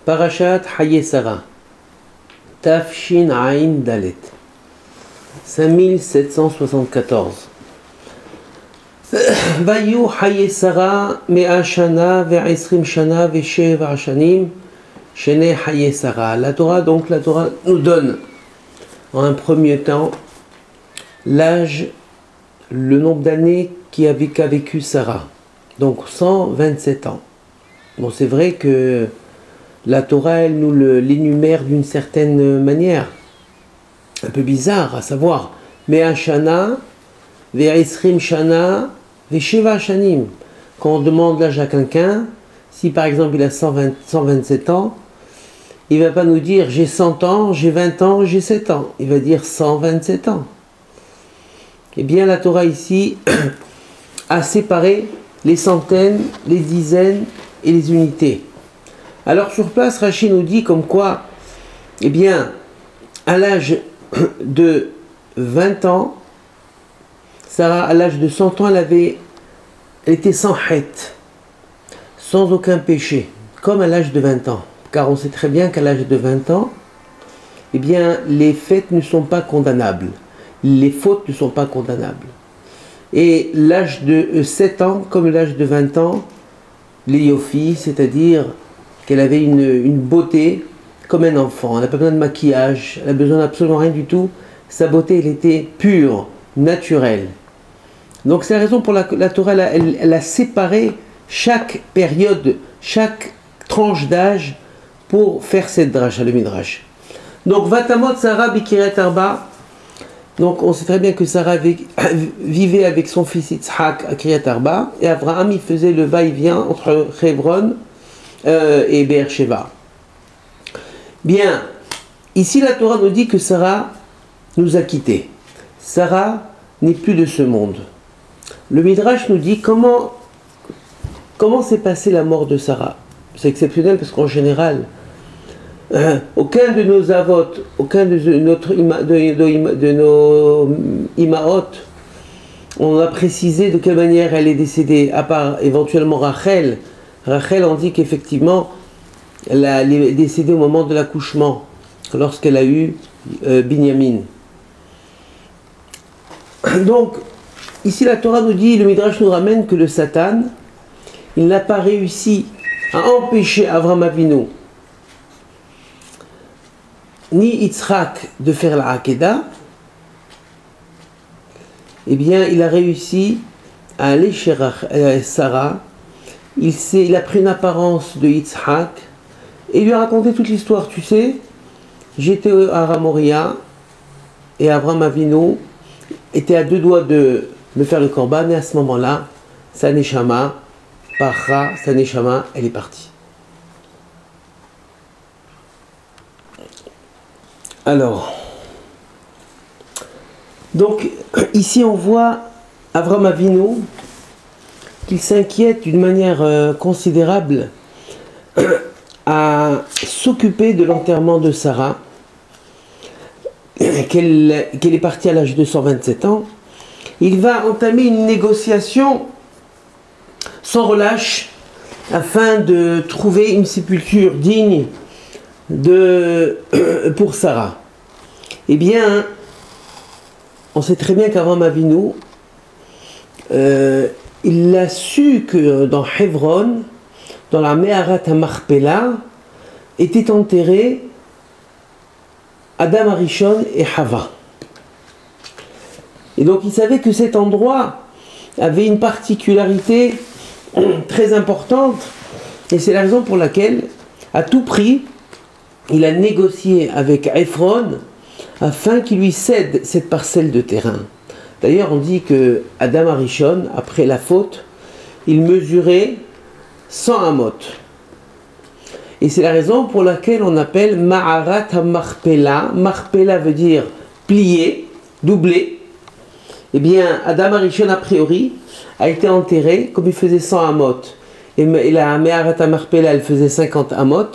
Parashat Haye Sarah, Tafshin Ain Dalet, 5774. Vayu Haye Sarah, Mea Shana, Ve'esrim Shana, Ve'sheva Shanim, Shene Haye Sarah. La Torah nous donne en un premier temps l'âge, le nombre d'années qu'a vécu Sarah. Donc 127 ans. Bon, c'est vrai que la Torah, elle nous l'énumère d'une certaine manière, un peu bizarre, à savoir Mea Shana, Ve'esrim Shana, Ve'sheva Shanim. Quand on demande l'âge à quelqu'un, si par exemple il a 127 ans, il ne va pas nous dire j'ai 100 ans, j'ai 20 ans, j'ai 7 ans. Il va dire 127 ans. Eh bien, la Torah ici a séparé les centaines, les dizaines et les unités. Alors sur place, Rashi nous dit comme quoi, eh bien, à l'âge de 20 ans, Sarah, à l'âge de 100 ans, elle était sans hête, sans aucun péché, comme à l'âge de 20 ans. Car on sait très bien qu'à l'âge de 20 ans, eh bien, les faits ne sont pas condamnables. Les fautes ne sont pas condamnables. Et l'âge de 7 ans, comme l'âge de 20 ans, l'Yofi, c'est-à-dire qu'elle avait une beauté comme un enfant. Elle n'a pas besoin de maquillage, elle n'a besoin d'absolument rien du tout. Sa beauté, elle était pure, naturelle. Donc c'est la raison pour laquelle la Torah, elle a séparé chaque période, chaque tranche d'âge pour faire cette dracha, le midrash. Donc Vatamot Sarah Bikiret Arba. Donc on sait très bien que Sarah vivait avec son fils Yitzhak à Kiryat Arba, et Abraham il faisait le va-et-vient entre Hebron et Beersheba. Bien, ici la Torah nous dit que Sarah nous a quittés. Sarah n'est plus de ce monde. Le Midrash nous dit comment s'est passée la mort de Sarah. C'est exceptionnel parce qu'en général, aucun de nos avot, aucun de nos imaot, on a précisé de quelle manière elle est décédée, à part éventuellement Rachel. Rachel, on dit qu'effectivement, elle est décédée au moment de l'accouchement, lorsqu'elle a eu Binyamin. Donc, ici la Torah nous dit, le Midrash nous ramène que le Satan, il n'a pas réussi à empêcher Avraham Avinu ni Yitzhak de faire la Hakeda. Eh bien, il a réussi à aller chez Sarah. Il a pris une apparence de Yitzhak et il lui a raconté toute l'histoire. Tu sais, j'étais à Ramoria et Avraham Avinu était à 2 doigts de me faire le korban, et à ce moment-là, sa neshama, Parra, sa neshama, elle est partie. Alors, donc ici on voit Avraham Avinu qu'il s'inquiète d'une manière considérable à s'occuper de l'enterrement de Sarah, qu'elle est partie à l'âge de 127 ans. Il va entamer une négociation sans relâche afin de trouver une sépulture digne pour Sarah. Eh bien, on sait très bien qu'Avraham Avinu, il a su que dans Hebron, dans la Meharat HaMachpelah, étaient enterrés Adam Arishon et Hava. Et donc il savait que cet endroit avait une particularité très importante, et c'est la raison pour laquelle, à tout prix, il a négocié avec Ephron afin qu'il lui cède cette parcelle de terrain. D'ailleurs, on dit que Adam Arishon, après la faute, il mesurait 100 amot. Et c'est la raison pour laquelle on appelle Ma'arat HaMachpelah. Machpelah veut dire plier, doubler. Eh bien, Adam Arishon, a priori, a été enterré, comme il faisait 100 amot. Et la Ma'arat HaMachpelah, elle faisait 50 amot.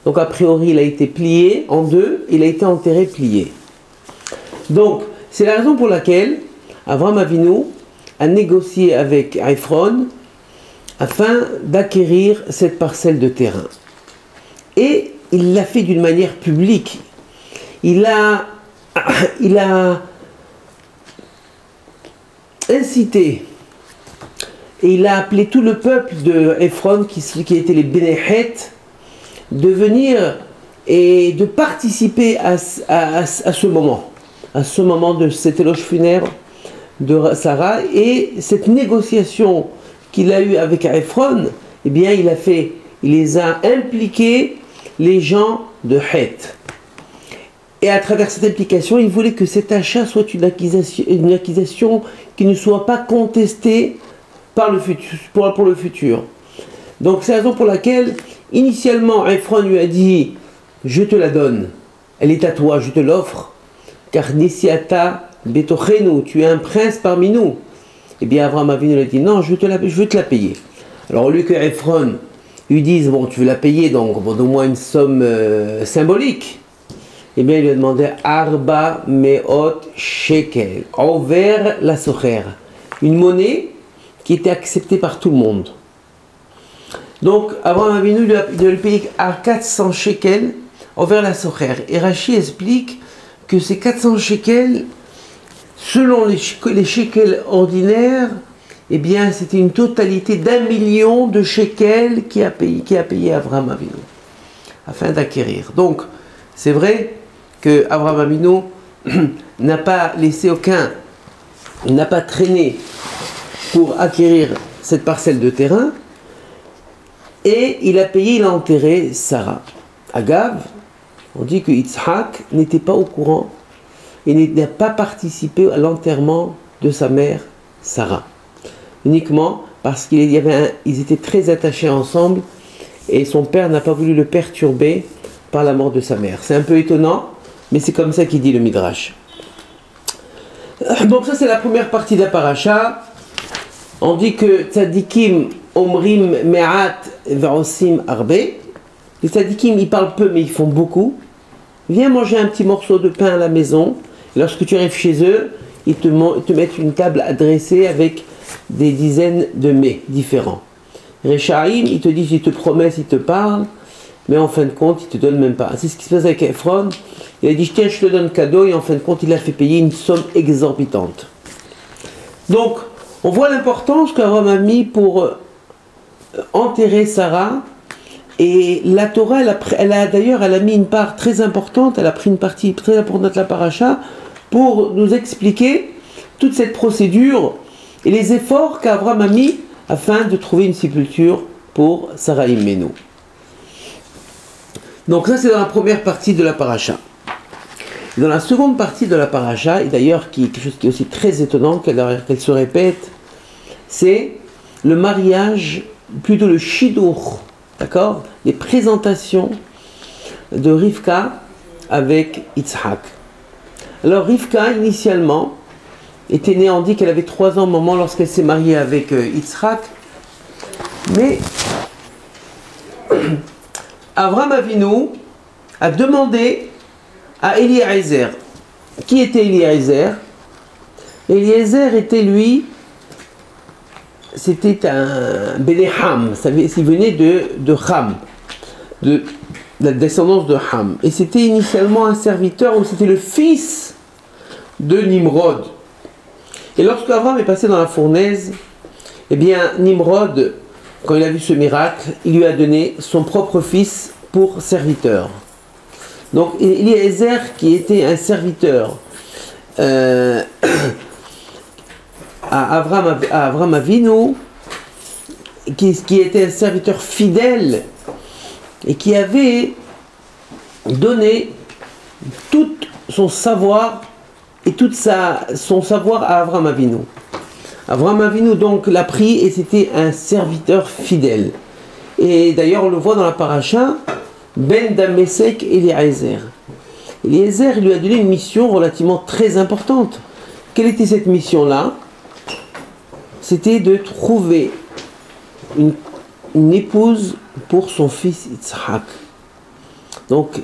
Donc, a priori, il a été plié en deux, il a été enterré plié. Donc, c'est la raison pour laquelle Avraham Avinu a négocié avec Ephron afin d'acquérir cette parcelle de terrain. Et il l'a fait d'une manière publique. Il a incité et il a appelé tout le peuple de Ephron, qui était les Bénéhet, de venir et de participer à ce moment de cet éloge funèbre de Sarah, et cette négociation qu'il a eue avec Ephron, eh bien il les a impliqués, les gens de Heth. Et à travers cette implication, il voulait que cet achat soit une accusation qui ne soit pas contestée par le futur, pour le futur. Donc c'est la raison pour laquelle, initialement, Ephron lui a dit « Je te la donne, elle est à toi, je te l'offre, car Nesiata Betochenu, tu es un prince parmi nous. » Eh bien, Abraham Avinu lui a dit « Non, je veux te la payer. » Alors au lieu que Ephron lui dise « Bon, tu veux la payer, donc donne-moi une somme symbolique. » Eh bien, il lui a demandé Arba Meot Shekel, envers la socher, une monnaie qui était acceptée par tout le monde. Donc, Abraham Avinu lui a payé à 400 shekels envers la socher. Et Rashi explique que ces 400 shekels, selon les shekels ordinaires, eh bien, c'était une totalité d'1 million de shekels qui a payé Abraham Avinu afin d'acquérir. Donc, c'est vrai que Abraham Avinu n'a pas traîné pour acquérir cette parcelle de terrain, et il a enterré Sarah. Agav, on dit que Yitzhak n'était pas au courant et n'a pas participé à l'enterrement de sa mère Sarah, uniquement parce qu'ils étaient très attachés ensemble et son père n'a pas voulu le perturber par la mort de sa mère. C'est un peu étonnant, mais c'est comme ça qu'il dit le Midrash. Donc ça c'est la première partie de la paracha. On dit que tzadikim omrim me'at ve'osim arbe. Les tzadikim ils parlent peu mais ils font beaucoup. Viens manger un petit morceau de pain à la maison. Et lorsque tu arrives chez eux, ils te mettent une table adressée avec des dizaines de mets différents. Rechaim, ils te disent, ils te promettent, ils te parlent, mais en fin de compte, ils ne te donnent même pas. C'est ce qui se passe avec Ephron. Il a dit, tiens, je te donne cadeau, et en fin de compte, il a fait payer une somme exorbitante. Donc, on voit l'importance qu'Abraham a mis pour enterrer Sarah. Et la Torah, elle a mis une part très importante, elle a pris une partie très importante de la paracha pour nous expliquer toute cette procédure et les efforts qu'Abraham a mis afin de trouver une sépulture pour Sarah Immenu. Donc ça c'est dans la première partie de la paracha. Dans la seconde partie de la paracha, et d'ailleurs quelque chose qui est aussi très étonnant, qu'elle se répète, c'est le mariage, plutôt le shidur, d'accord, les présentations de Rivka avec Yitzhak. Alors Rivka, initialement, était née, on dit qu'elle avait 3 ans au moment lorsqu'elle s'est mariée avec Yitzhak. Mais Avraham Avinu a demandé à Eliezer. Qui était Eliezer? Eliezer était lui, c'était un Béné Ham, il venait de Ham, de la descendance de Ham. Et c'était initialement un serviteur, ou c'était le fils de Nimrod. Et lorsque Abraham est passé dans la fournaise, eh bien Nimrod, quand il a vu ce miracle, il lui a donné son propre fils pour serviteur. Donc Eliezer, qui était un serviteur à Abraham Avinu, qui était un serviteur fidèle et qui avait donné tout son savoir et tout son savoir à Abraham Avinu. Abraham Avinu donc l'a pris et c'était un serviteur fidèle. Et d'ailleurs on le voit dans la paracha, Ben Damesek Eliezer. Eliezer lui a donné une mission relativement très importante. Quelle était cette mission-là? C'était de trouver une épouse pour son fils Yitzhak. Donc,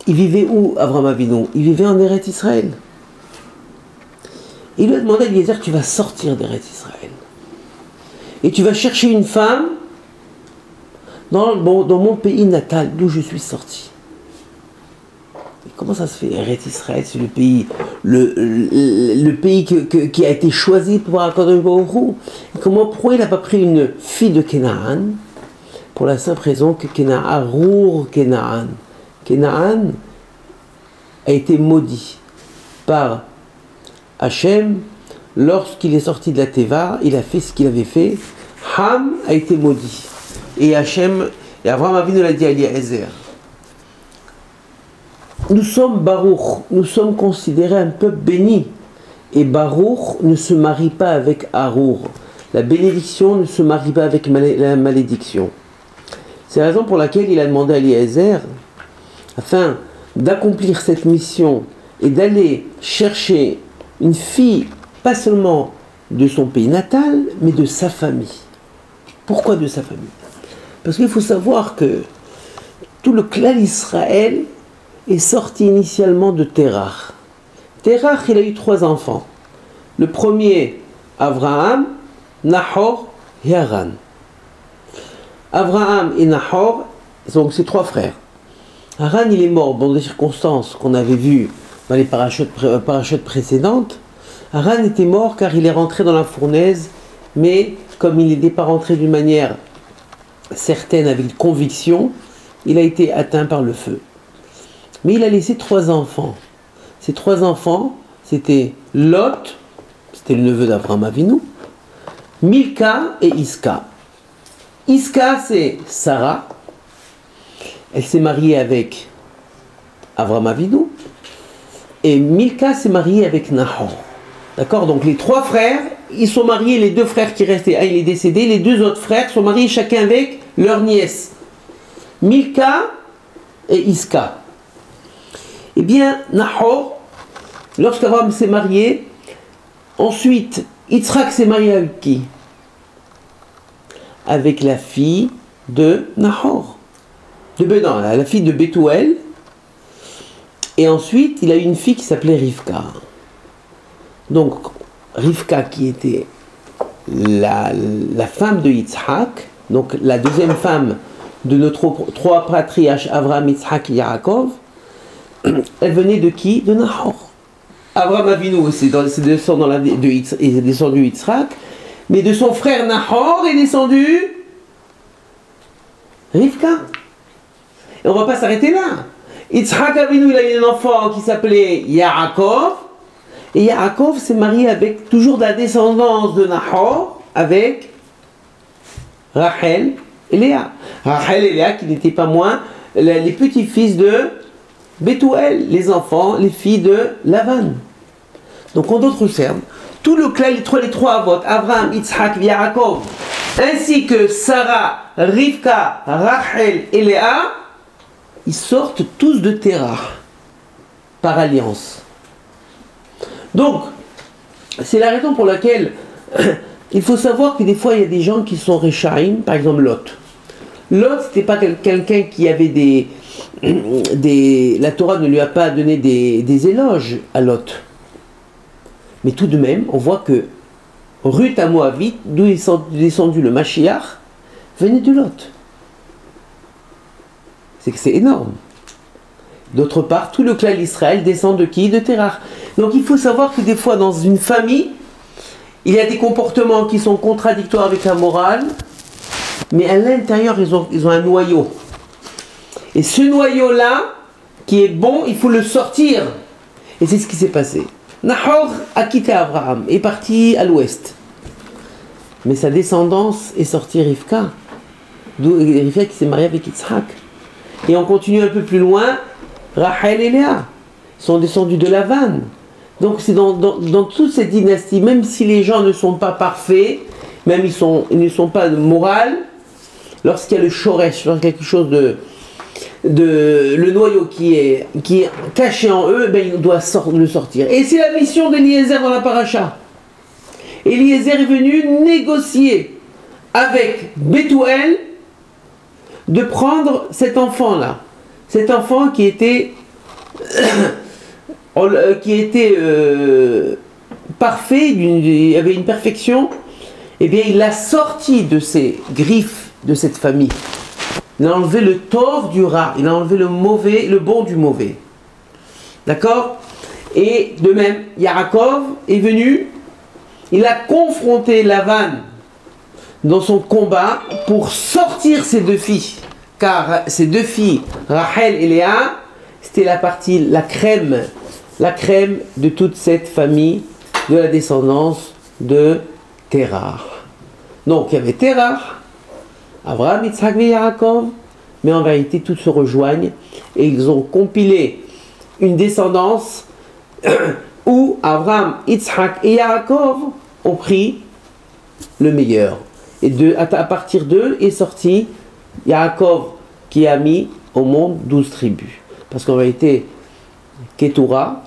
il vivait où, Abraham Avinu? Il vivait en Eretz Israël. Il lui a demandé à Eliezer, tu vas sortir d'Eretz Israël. Et tu vas chercher une femme dans mon pays natal, d'où je suis sorti. Et comment ça se fait? Eretz Israël, c'est le pays, le pays qui a été choisi pour accorder Baruch Hu. Pourquoi il n'a pas pris une fille de Canaan? Pour la simple raison que Canaan a été maudit par Hachem. Lorsqu'il est sorti de la Teva, il a fait ce qu'il avait fait. Ham a été maudit. Et Hachem, et Abraham Avinu l'a dit à Eliezer. Nous sommes Baruch, nous sommes considérés un peuple béni. Et Baruch ne se marie pas avec Arour. La bénédiction ne se marie pas avec la malédiction. C'est la raison pour laquelle il a demandé à Eliezer, afin d'accomplir cette mission et d'aller chercher une fille, pas seulement de son pays natal, mais de sa famille. Pourquoi de sa famille? Parce qu'il faut savoir que tout le clan d'Israël est sorti initialement de Terach. Terach, il a eu 3 enfants. Le premier, Abraham, Nahor et Haran. Abraham et Nahor, donc ses 3 frères. Haran, il est mort dans des circonstances qu'on avait vues dans les parachutes précédentes. Haran était mort car il est rentré dans la fournaise, mais comme il n'était pas rentré d'une manière certaine, avec conviction, il a été atteint par le feu. Mais il a laissé 3 enfants. Ces 3 enfants, c'était Lot, c'était le neveu d'Abraham Avinu, Milka et Iska. Iska, c'est Sarah. Elle s'est mariée avec Abraham Avinu. Et Milka s'est mariée avec Nahor. D'accord? Donc les 3 frères, ils sont mariés, les 2 frères qui restaient, il est décédé, les 2 autres frères sont mariés chacun avec leur nièce. Milka et Iska. Eh bien, Nahor, lorsqu'Abraham s'est marié, ensuite, Yitzhak s'est marié avec qui? Avec la fille de Nahor. Non, la fille de Bethuel. Et ensuite, il a eu une fille qui s'appelait Rivka. Donc, Rivka qui était la femme de Yitzhak, donc la deuxième femme de nos 3 patriarches, Abraham, Yitzhak et Yaakov, elle venait de qui? De Nahor. Abraham Avinu, c'est descendu de Yitzhak, mais de son frère Nahor est descendu Rivka. Et on ne va pas s'arrêter là. Yitzhak Avinu, il a eu un enfant qui s'appelait Yaakov. Et Yaakov s'est marié avec toujours de la descendance de Nahor, avec Rachel et Léa. Rachel et Léa qui n'étaient pas moins les petits-fils de Bethuel, les enfants, les filles de Lavan. Donc en d'autres termes, tout le clan, les 3 avots, Abraham, Yitzhak, Yaakov, ainsi que Sarah, Rivka, Rachel et Léa, ils sortent tous de Terach, par alliance. Donc, c'est la raison pour laquelle il faut savoir que des fois il y a des gens qui sont Rechaim, par exemple Lot. Lot, c'était pas quelqu'un qui avait la Torah ne lui a pas donné des éloges à Lot. Mais tout de même, on voit que Ruth à Moabite, d'où est descendu le Mashiach, venait de Lot. C'est que c'est énorme. D'autre part, tout le clan d'Israël descend de qui? De Terach. Donc il faut savoir que des fois dans une famille, il y a des comportements qui sont contradictoires avec la morale, mais à l'intérieur ils ont un noyau. Et ce noyau-là, qui est bon, il faut le sortir. Et c'est ce qui s'est passé. Nahor a quitté Abraham, est parti à l'ouest. Mais sa descendance est sortie Rivka. Rivka qui s'est mariée avec Yitzhak. Et on continue un peu plus loin, Rachel et Léa sont descendus de Lavan. Donc c'est dans toute cette dynastie, même si les gens ne sont pas parfaits, même ils ne sont pas de morale, lorsqu'il y a le shoresh, lorsqu'il y a quelque chose le noyau qui est caché en eux, ben il doit le sortir. Et c'est la mission d'Eliezer dans la paracha. Eliezer est venu négocier avec Bethuel de prendre cet enfant-là. Cet enfant qui était parfait, il avait une perfection, eh bien il l'a sorti de ses griffes de cette famille. Il a enlevé le tov du ra. Il a enlevé le mauvais, le bon du mauvais. D'accord? Et de même, Yaakov est venu, il a confronté Lavan dans son combat pour sortir ses deux filles. Car ces deux filles, Rachel et Léa, c'était la partie, la crème de toute cette famille de la descendance de Terah. Donc il y avait Terah, Abraham, Yitzhak et Yaakov, mais en vérité tous se rejoignent et ils ont compilé une descendance où Abraham, Yitzhak et Yaakov ont pris le meilleur. Et à partir d'eux est sorti Yaakov qui a mis au monde 12 tribus. Parce qu'en vérité, Ketura,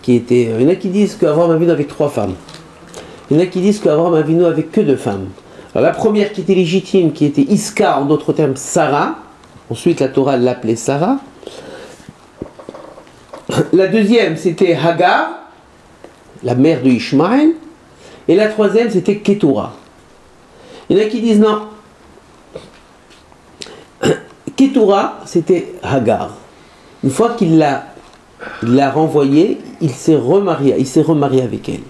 il y en a qui disent qu'Abraham Avinu avait 3 femmes. Il y en a qui disent qu'Abraham Avinu avait que 2 femmes. Alors la première qui était légitime, qui était Iska, en d'autres termes Sarah. Ensuite la Torah l'appelait Sarah. La deuxième c'était Hagar, la mère de Ishmaël. Et la troisième c'était Ketura. Il y en a qui disent non. Ketura c'était Hagar. Une fois qu'il l'a renvoyée, il s'est remarié avec elle.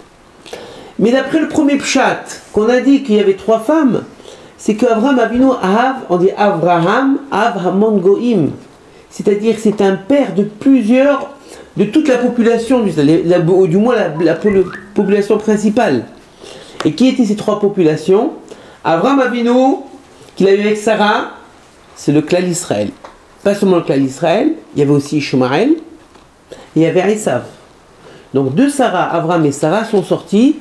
Mais d'après le premier pshat, qu'on a dit qu'il y avait 3 femmes, c'est qu'Abraham Avinu on dit Abraham, Hamon Goïm. C'est-à-dire c'est un père de plusieurs, de toute la population, ou du moins la population principale. Et qui étaient ces 3 populations? Abraham Avinu, qu'il a eu avec Sarah, c'est le clan d'Israël. Pas seulement le clan d'Israël, il y avait aussi Ishmaël, et il y avait Esav. Donc de Sarah, Abraham et Sarah sont sortis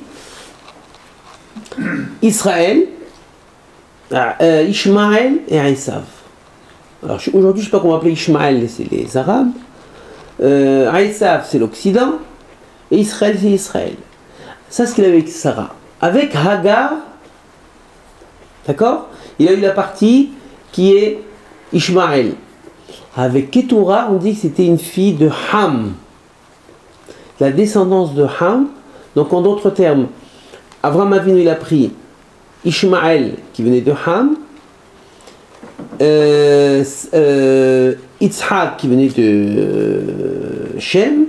Israël, Ishmaël et Esav. Alors aujourd'hui, je ne sais pas comment appeler Ishmaël, c'est les Arabes. Esav, c'est l'Occident. Et Israël, c'est Israël. Ça, c'est ce qu'il avait avec Sarah. Avec Hagar, d'accord? Il a eu la partie qui est Ishmaël. Avec Ketura, on dit que c'était une fille de Ham. La descendance de Ham. Donc en d'autres termes, Abraham Avinu il a pris Ishmaël qui venait de Ham, Yitzhak qui venait de Shem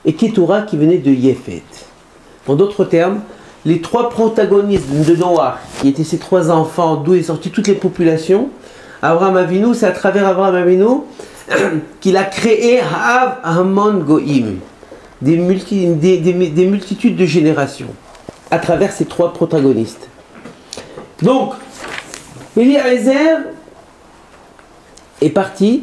et Ketura qui venait de Yéphet. En d'autres termes, les 3 protagonistes de Noah, qui étaient ces 3 enfants d'où est sorti toutes les populations, Abraham Avinu, c'est à travers Abraham Avinu qu'il a créé Hav Hamon Goïm, des multitudes de générations, à travers ces 3 protagonistes. Donc, Eliezer est parti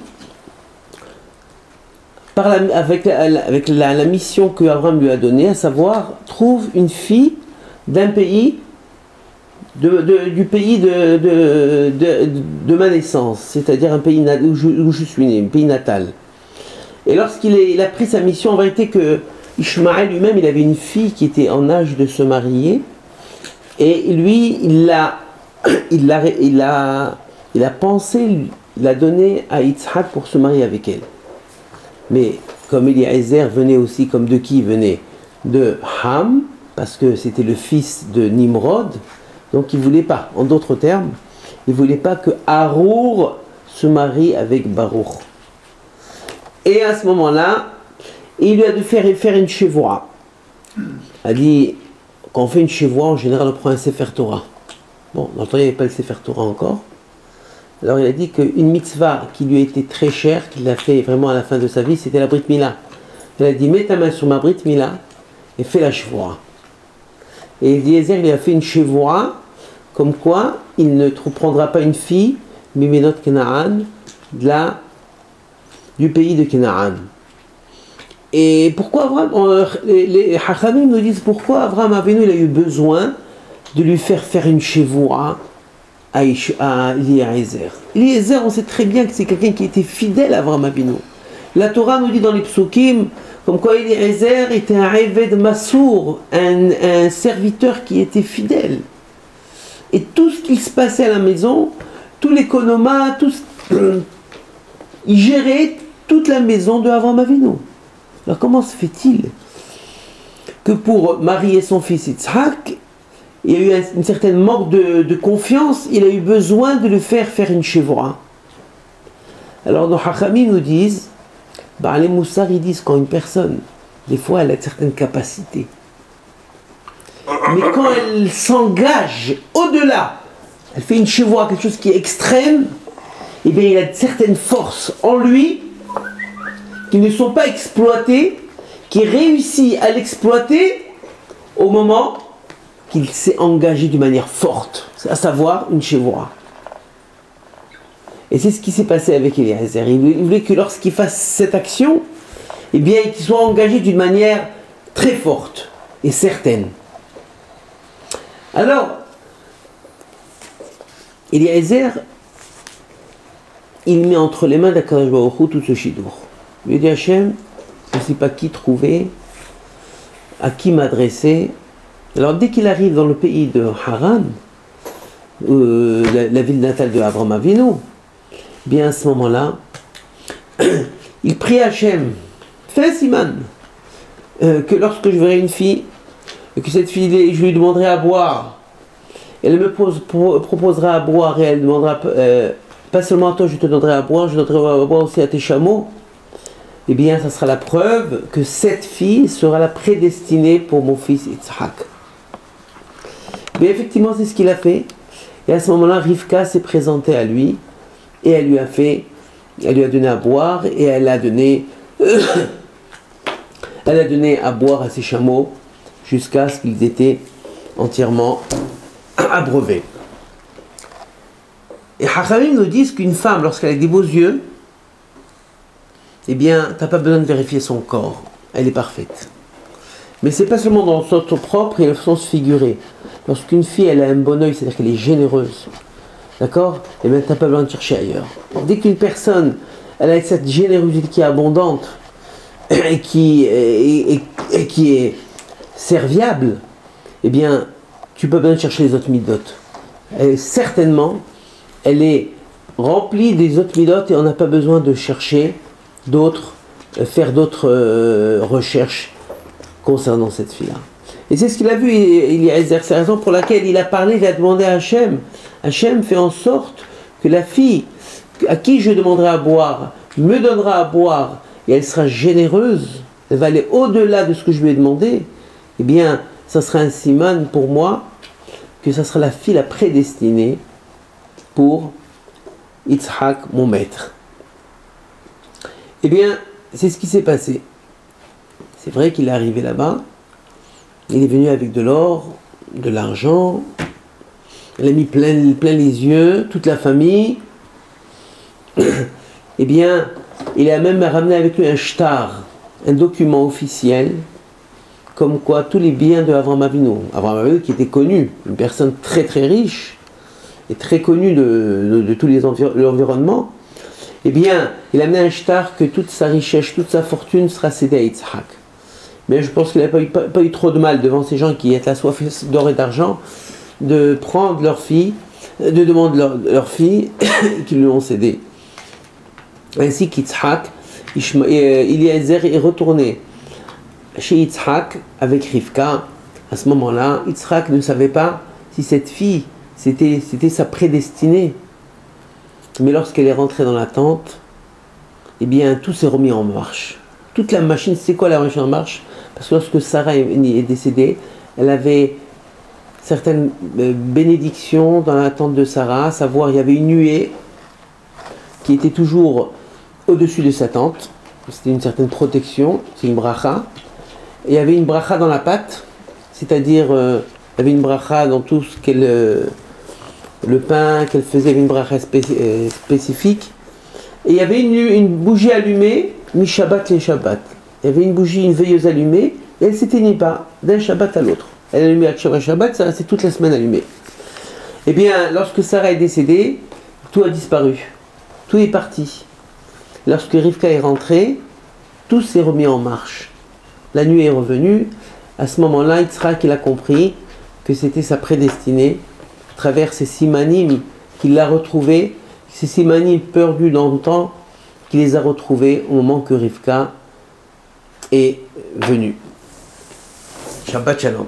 avec la mission que Abraham lui a donnée, à savoir, trouve une fille d'un pays, du pays de ma naissance, c'est-à-dire un pays où je suis né, un pays natal. Et lorsqu'il a pris sa mission, en vérité que Ishmaël lui-même, il avait une fille qui était en âge de se marier, et lui, il a pensé, il a donné à Yitzhak pour se marier avec elle. Mais comme Eliezer venait aussi, comme de qui il venait? De Ham, parce que c'était le fils de Nimrod, donc il ne voulait pas, en d'autres termes, il ne voulait pas que Harour se marie avec Baruch. Et à ce moment-là, il lui a de faire une chevoie. Il a dit, quand on fait une chevoie, en général, on prend un Sefer Torah. Bon, dans le temps, il n'y avait pas le Sefer Torah encore. Alors il a dit qu'une mitzvah qui lui a été très chère, qu'il a fait vraiment à la fin de sa vie, c'était la Brit Mila. Il a dit, mets ta main sur ma Brit Mila et fais la chevoie. Et Eliezer, il a fait une chevoie, comme quoi il ne prendra pas une fille, Mimenot Kenaan, du pays de Kenaan. Et pourquoi Abraham, les Hachamim nous disent pourquoi Abraham Avinu il a eu besoin de lui faire une chevoua à Eliezer. Eliezer, on sait très bien que c'est quelqu'un qui était fidèle à Abraham Avinu. La Torah nous dit dans les psukim comme quoi Eliezer était un Eved Massour, un serviteur qui était fidèle. Et tout ce qui se passait à la maison, tout l'économat, il gérait toute la maison de Abraham Avinu. Alors comment se fait-il que pour marier son fils Yitzhak, il y a eu une certaine manque de confiance, il a eu besoin de le faire une chevoie? Alors nos Hachamim nous disent, les Moussar ils disent quand une personne, des fois elle a certaines capacités, mais quand elle s'engage au-delà, elle fait une chevoie, quelque chose qui est extrême, eh bien il a certaines forces en lui qui ne sont pas exploitées, qui réussit à l'exploiter au moment qu'il s'est engagé d'une manière forte, à savoir une chevoie. Et c'est ce qui s'est passé avec Eliezer. Il voulait que lorsqu'il fasse cette action, eh bien qu'il soit engagé d'une manière très forte et certaine. Alors, Eliezer, il met entre les mains d'Akadosh Baruch Hu tout ce shidour. Il lui dit Hachem, je ne sais pas qui trouver, à qui m'adresser. Alors dès qu'il arrive dans le pays de Haran, la ville natale de Abraham Avinu, bien à ce moment-là, il prie Hachem, fais un siman, que lorsque je verrai une fille, que cette fille, je lui demanderai à boire, elle me proposera à boire et elle demandera, pas seulement à toi je te donnerai à boire, je donnerai à boire aussi à tes chameaux, eh bien ça sera la preuve que cette fille sera la prédestinée pour mon fils Yitzhak. Mais effectivement c'est ce qu'il a fait, et à ce moment-là Rivka s'est présentée à lui, et elle lui a donné à boire, et elle a donné à boire à ses chameaux, jusqu'à ce qu'ils étaient entièrement abreuvés. Et Hachamim nous disent qu'une femme, lorsqu'elle a des beaux yeux, eh bien, tu n'as pas besoin de vérifier son corps, elle est parfaite. Mais c'est pas seulement dans le sens propre et le sens figuré. Lorsqu'une fille, elle a un bon œil, c'est-à-dire qu'elle est généreuse, d'accord? Eh bien, tu n'as pas besoin de chercher ailleurs. Dès qu'une personne, elle a cette générosité qui est abondante, et qui est serviable, eh bien, tu peux bien chercher les autres midotes. Certainement, elle est remplie des autres midotes et on n'a pas besoin de chercher faire d'autres recherches concernant cette fille-là. Et c'est ce qu'il a vu, il a exercé la raison pour laquelle il a parlé, il a demandé à Hachem. Hachem fait en sorte que la fille à qui je demanderai à boire me donnera à boire et elle sera généreuse, elle va aller au-delà de ce que je lui ai demandé, eh bien, ça sera un siman pour moi, que ça sera la fille la prédestinée pour Yitzhak, mon maître. Eh bien, c'est ce qui s'est passé. C'est vrai qu'il est arrivé là-bas, il est venu avec de l'or, de l'argent, il a mis plein les yeux, toute la famille. Eh bien, il a même ramené avec lui un shtar, un document officiel, comme quoi tous les biens de Avraham Avinu qui était connu, une personne très très riche, et très connue de tous l'environnement, eh bien, il a amené un shtar que toute sa richesse, toute sa fortune sera cédée à Yitzhak. Mais je pense qu'il n'a pas eu trop de mal devant ces gens qui étaient assoiffés d'or et d'argent, de prendre leur fille, de demander leur fille, qui lui ont cédé. Ainsi qu'Yitzhak, Eliezer est retourné chez Yitzhak avec Rivka. À ce moment-là, Yitzhak ne savait pas si cette fille, c'était sa prédestinée. Mais lorsqu'elle est rentrée dans la tente, eh bien, tout s'est remis en marche. Toute la machine, c'est quoi la machine en marche? Parce que lorsque Sarah est décédée, elle avait certaines bénédictions dans la tente de Sarah, à savoir, il y avait une nuée qui était toujours au-dessus de sa tente. C'était une certaine protection, c'est une bracha. Et il y avait une bracha dans la pâte, c'est-à-dire, il y avait une bracha dans tout ce qu'elle... le pain qu'elle faisait, avait une bracha spécifique. Et il y avait une bougie allumée, mi-shabbat les shabbat. Il y avait une bougie, une veilleuse allumée, et elle ne s'éteignait pas d'un shabbat à l'autre. Elle allumait à shabbat, ça restait toute la semaine allumée. Eh bien, lorsque Sarah est décédée, tout a disparu. Tout est parti. Lorsque Rivka est rentrée, tout s'est remis en marche. La nuit est revenue. À ce moment-là, Yitzhak il a compris que c'était sa prédestinée, à travers ces simanim qu'il l'a retrouvés, ces simanim perdus dans le temps, qu'il les a retrouvés au moment que Rivka est venue. Shabbat Shalom.